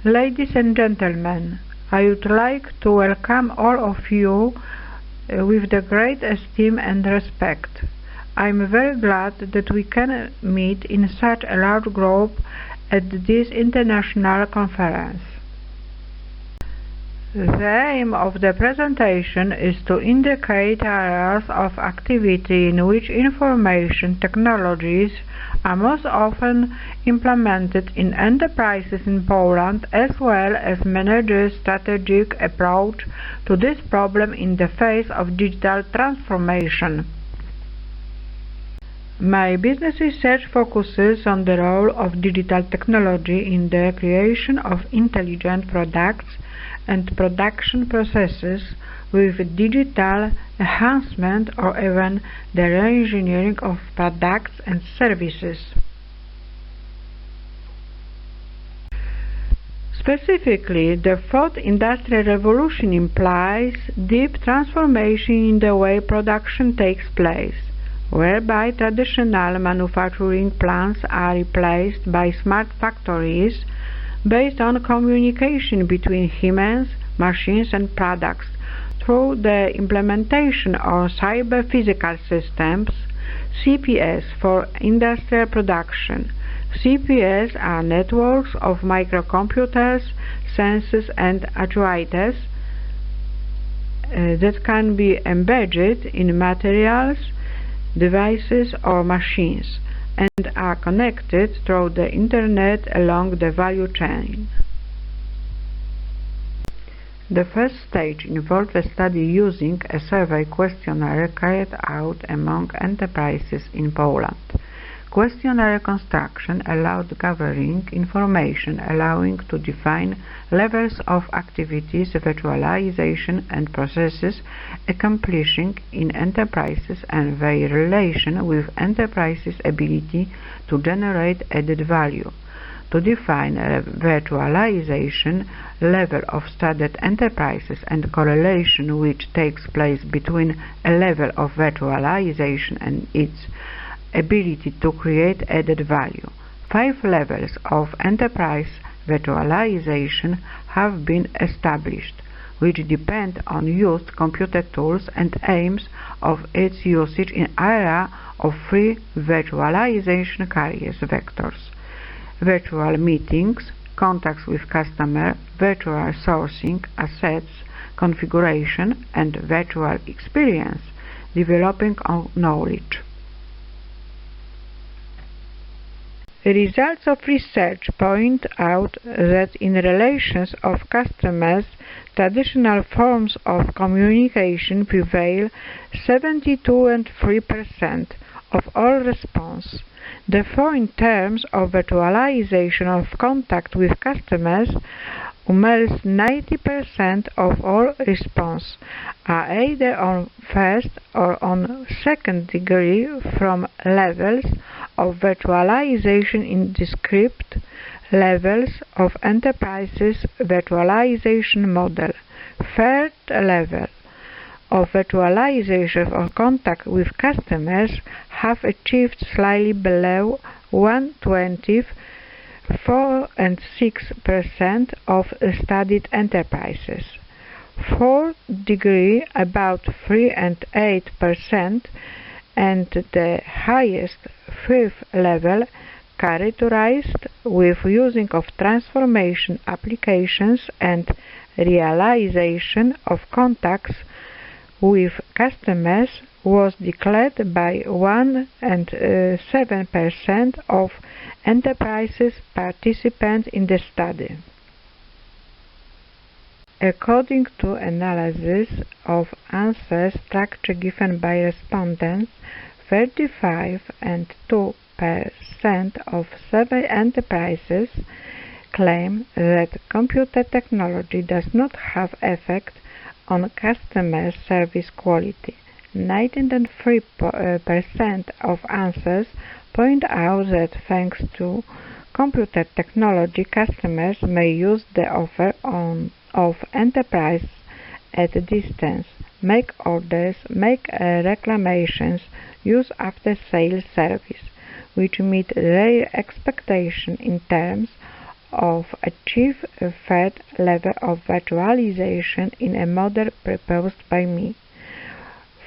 Ladies and gentlemen, I would like to welcome all of you with the great esteem and respect. I am very glad that we can meet in such a large group at this international conference. The aim of the presentation is to indicate areas of activity in which information technologies are most often implemented in enterprises in Poland, as well as manage a strategic approach to this problem in the face of digital transformation. My business research focuses on the role of digital technology in the creation of intelligent products and production processes with digital enhancement or even the re-engineering of products and services. Specifically, the fourth industrial revolution implies deep transformation in the way production takes place, whereby traditional manufacturing plants are replaced by smart factories based on communication between humans, machines and products through the implementation of cyber-physical systems, CPS for industrial production. CPS are networks of microcomputers, sensors and actuators that can be embedded in materials, devices or machines, and are connected through the Internet along the value chain. The first stage involved a study using a survey questionnaire carried out among enterprises in Poland. Questionnaire construction allowed gathering information allowing to define levels of activities, virtualization and processes accomplishing in enterprises and their relation with enterprises' ability to generate added value. To define a virtualization level of studied enterprises and correlation which takes place between a level of virtualization and its ability to create added value. 5 levels of enterprise virtualization have been established, which depend on used computer tools and aims of its usage in area of 3 virtualization carriers vectors: virtual meetings, contacts with customer, virtual sourcing, assets, configuration, and virtual experience, developing on knowledge. The results of research point out that in relations of customers, traditional forms of communication prevail 72.3% of all response. Therefore, in terms of virtualization of contact with customers, almost 90% of all response are either on first or on second degree from levels of virtualization in described levels of enterprises virtualization model. Third level of virtualization of contact with customers have achieved slightly below 1/20, 4 and 6% of studied enterprises. Fourth degree about 3 and 8%, and the highest fifth level characterized with using of transformation applications and realization of contacts with customers was declared by 1 and 7% of enterprises participants in the study. According to analysis of answer structure given by respondents, 35 and 2% of survey enterprises claim that computer technology does not have effect on customer service quality. 93% of answers point out that thanks to computer technology, customers may use the offer of enterprise at a distance, make orders, make reclamations, use after-sales service, which meet their expectation in terms of achieve a third level of virtualization in a model proposed by me.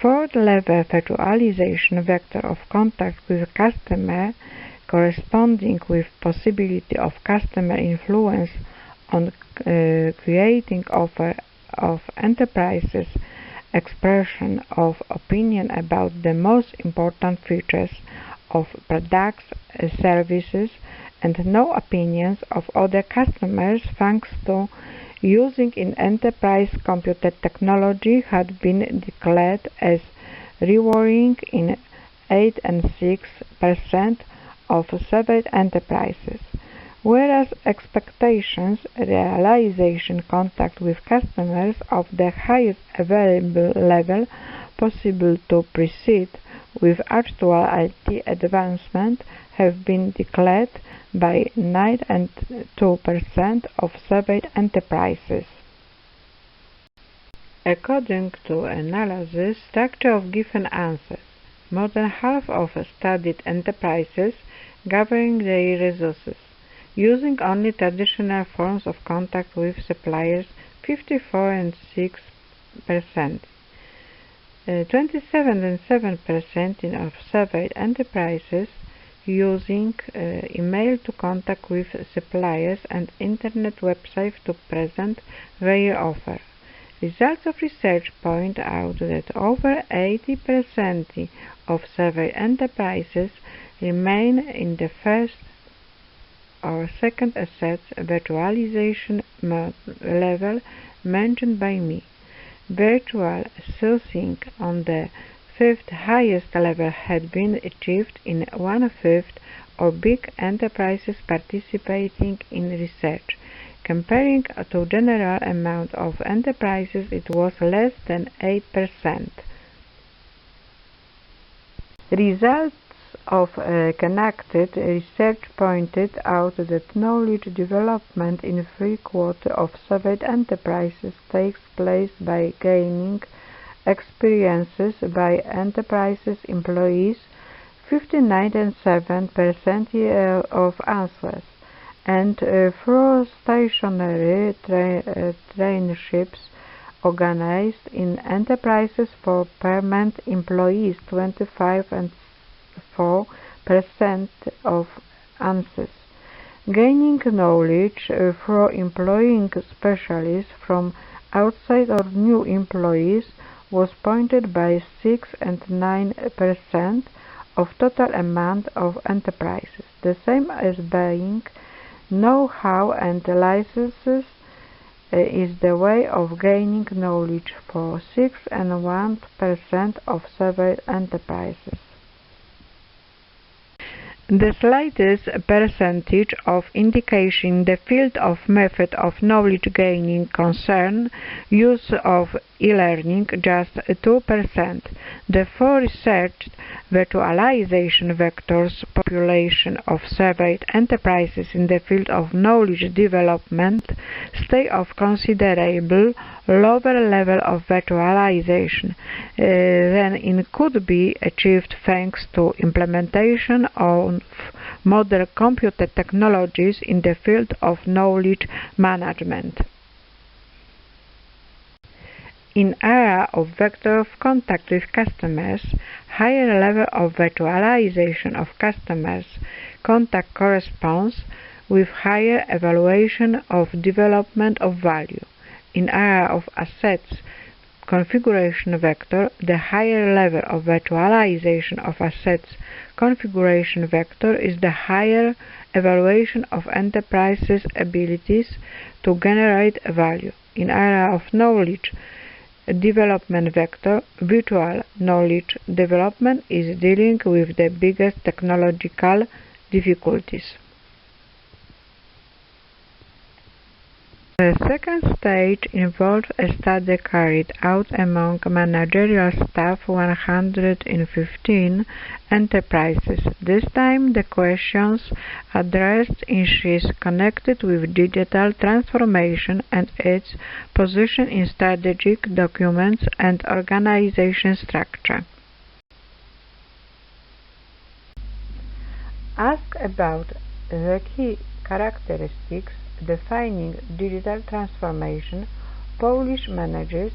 Third level virtualization vector of contact with customer, corresponding with possibility of customer influence on creating offer of enterprises, expression of opinion about the most important features of products, services, and no opinions of other customers thanks to using in enterprise computer technology had been declared as rewarding in 8 and 6% of surveyed enterprises, whereas expectations realization contact with customers of the highest available level possible to proceed with actual IT advancement have been declared by 9 and 2% of surveyed enterprises. According to analysis structure of given answers, more than half of studied enterprises gathering their resources, using only traditional forms of contact with suppliers, 54 and 6%. 27 and 7% of surveyed enterprises using email to contact with suppliers and internet websites to present their offer. Results of research point out that over 80% of surveyed enterprises remain in the first or second assets virtualization level mentioned by me. Virtual sourcing on the fifth highest level had been achieved in 1/5 of big enterprises participating in research. Comparing to general amount of enterprises, it was less than 8%. Results of connected research pointed out that knowledge development in 3/4 of surveyed enterprises takes place by gaining experiences by enterprises employees, 59 and 7% of answers, and through stationary traineeships organized in enterprises for permanent employees, 25 and 4% of answers. Gaining knowledge through employing specialists from outside or new employees was pointed by 6 and 9% of total amount of enterprises. The same as buying know-how and licenses is the way of gaining knowledge for 6 and 1% of surveyed enterprises. The slightest percentage of indication in the field of method of knowledge gaining concern use of e-learning, just 2%. The four researched virtualization vectors population of surveyed enterprises in the field of knowledge development stay of considerable lower level of virtualization than it could be achieved thanks to implementation of modern computer technologies in the field of knowledge management. In area of vector of contact with customers, higher level of virtualization of customers contact corresponds with higher evaluation of development of value. In area of assets configuration vector, the higher level of virtualization of assets configuration vector is the higher evaluation of enterprises' abilities to generate value. In area of knowledge development vector, virtual knowledge development is dealing with the biggest technological difficulties. The second stage involved a study carried out among managerial staff 115 enterprises. This time the questions addressed issues connected with digital transformation and its position in strategic documents and organization structure. Ask about the key characteristics defining digital transformation, Polish managers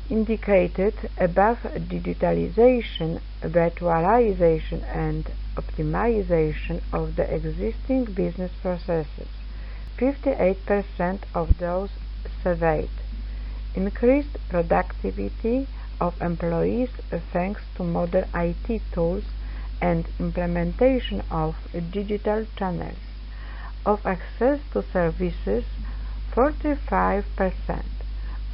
indicated above digitalization, virtualization and optimization of the existing business processes. 58% of those surveyed. Increased productivity of employees thanks to modern IT tools and implementation of digital channels. Of access to services, 45%.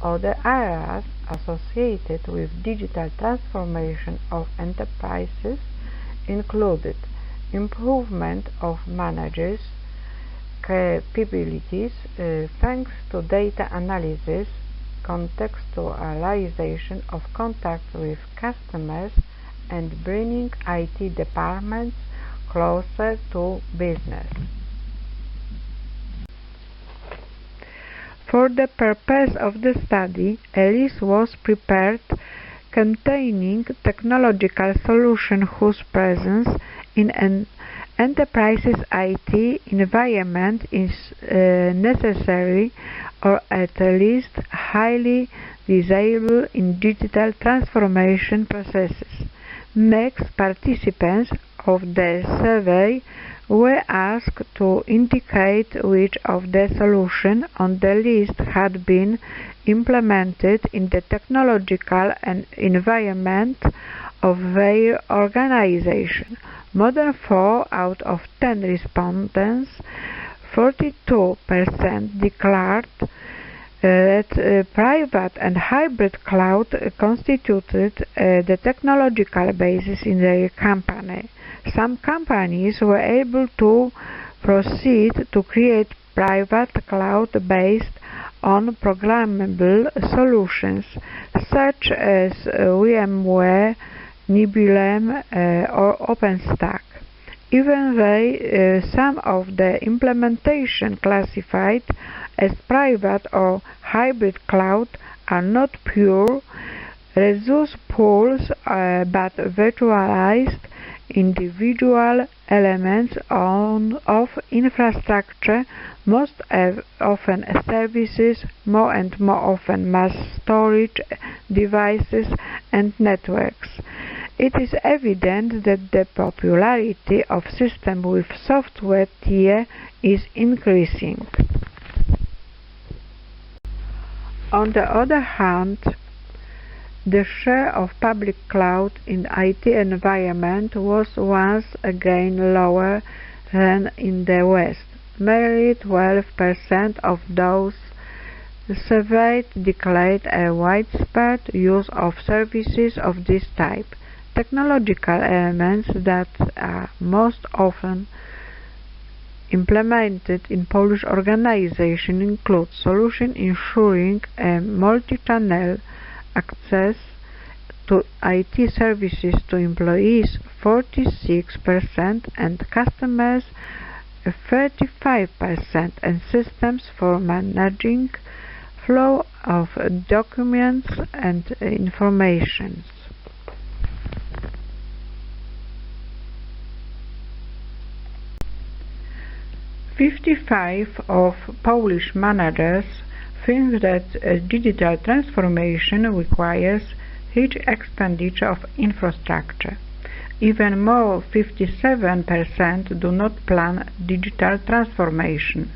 Other areas associated with digital transformation of enterprises included improvement of managers' capabilities thanks to data analysis, contextualization of contact with customers, and bringing IT departments closer to business. For the purpose of the study, a list was prepared containing technological solutions whose presence in an enterprise's IT environment is necessary or at least highly desirable in digital transformation processes. Next, participants of the survey were asked to indicate which of the solutions on the list had been implemented in the technological environment of their organization. More than 4 out of 10 respondents, 42%, declared that private and hybrid cloud constituted the technological basis in their company. Some companies were able to proceed to create private cloud based on programmable solutions such as VMware, Nebulem or OpenStack. Even though some of the implementation classified as private or hybrid cloud are not pure resource pools but virtualized individual elements of infrastructure, most often services, more and more often mass storage devices and networks. It is evident that the popularity of systems with software tier is increasing. On the other hand, the share of public cloud in IT environment was once again lower than in the West. Merely 12% of those surveyed declared a widespread use of services of this type. Technological elements that are most often implemented in Polish organization include solutions ensuring a multi-channel access to IT services to employees 46% and customers 35%, and systems for managing flow of documents and information. .55% of Polish managers think that digital transformation requires huge expenditure of infrastructure. Even more, 57% do not plan digital transformation.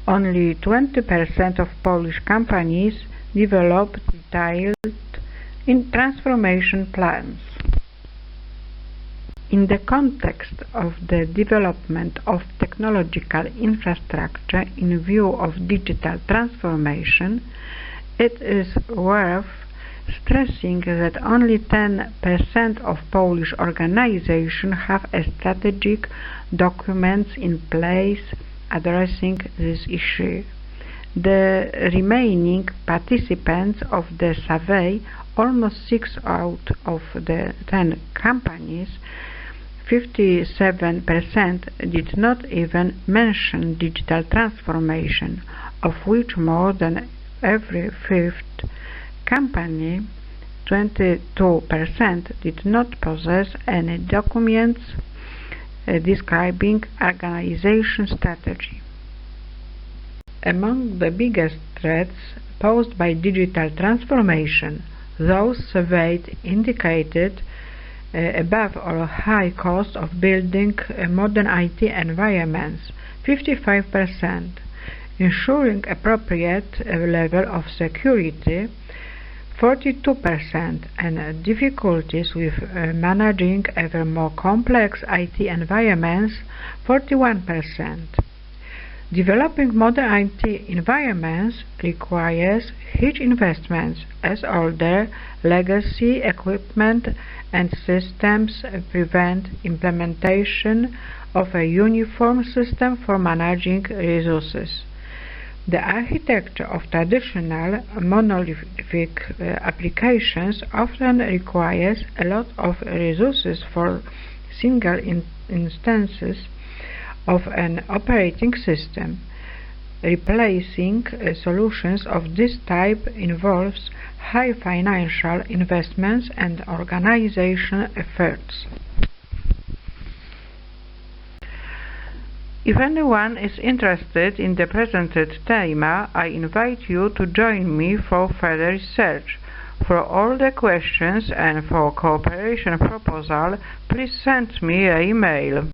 Only 20% of Polish companies develop detailed transformation plans. In the context of the development of technological infrastructure in view of digital transformation, it is worth stressing that only 10% of Polish organizations have a strategic documents in place addressing this issue. The remaining participants of the survey, almost 6 out of the 10 companies, 57%, did not even mention digital transformation, of which more than every fifth company, 22%, did not possess any documents describing organization strategy. Among the biggest threats posed by digital transformation, those surveyed indicated above all high cost of building modern IT environments, 55%, ensuring appropriate level of security, 42%, and difficulties with managing ever more complex IT environments, 41%. Developing modern IT environments requires huge investments, as older legacy equipment and systems prevent implementation of a uniform system for managing resources. The architecture of traditional monolithic applications often requires a lot of resources for single instances of an operating system. Replacing solutions of this type involves high financial investments and organizational efforts. If anyone is interested in the presented theme, I invite you to join me for further research. For all the questions and for cooperation proposal, please send me an email.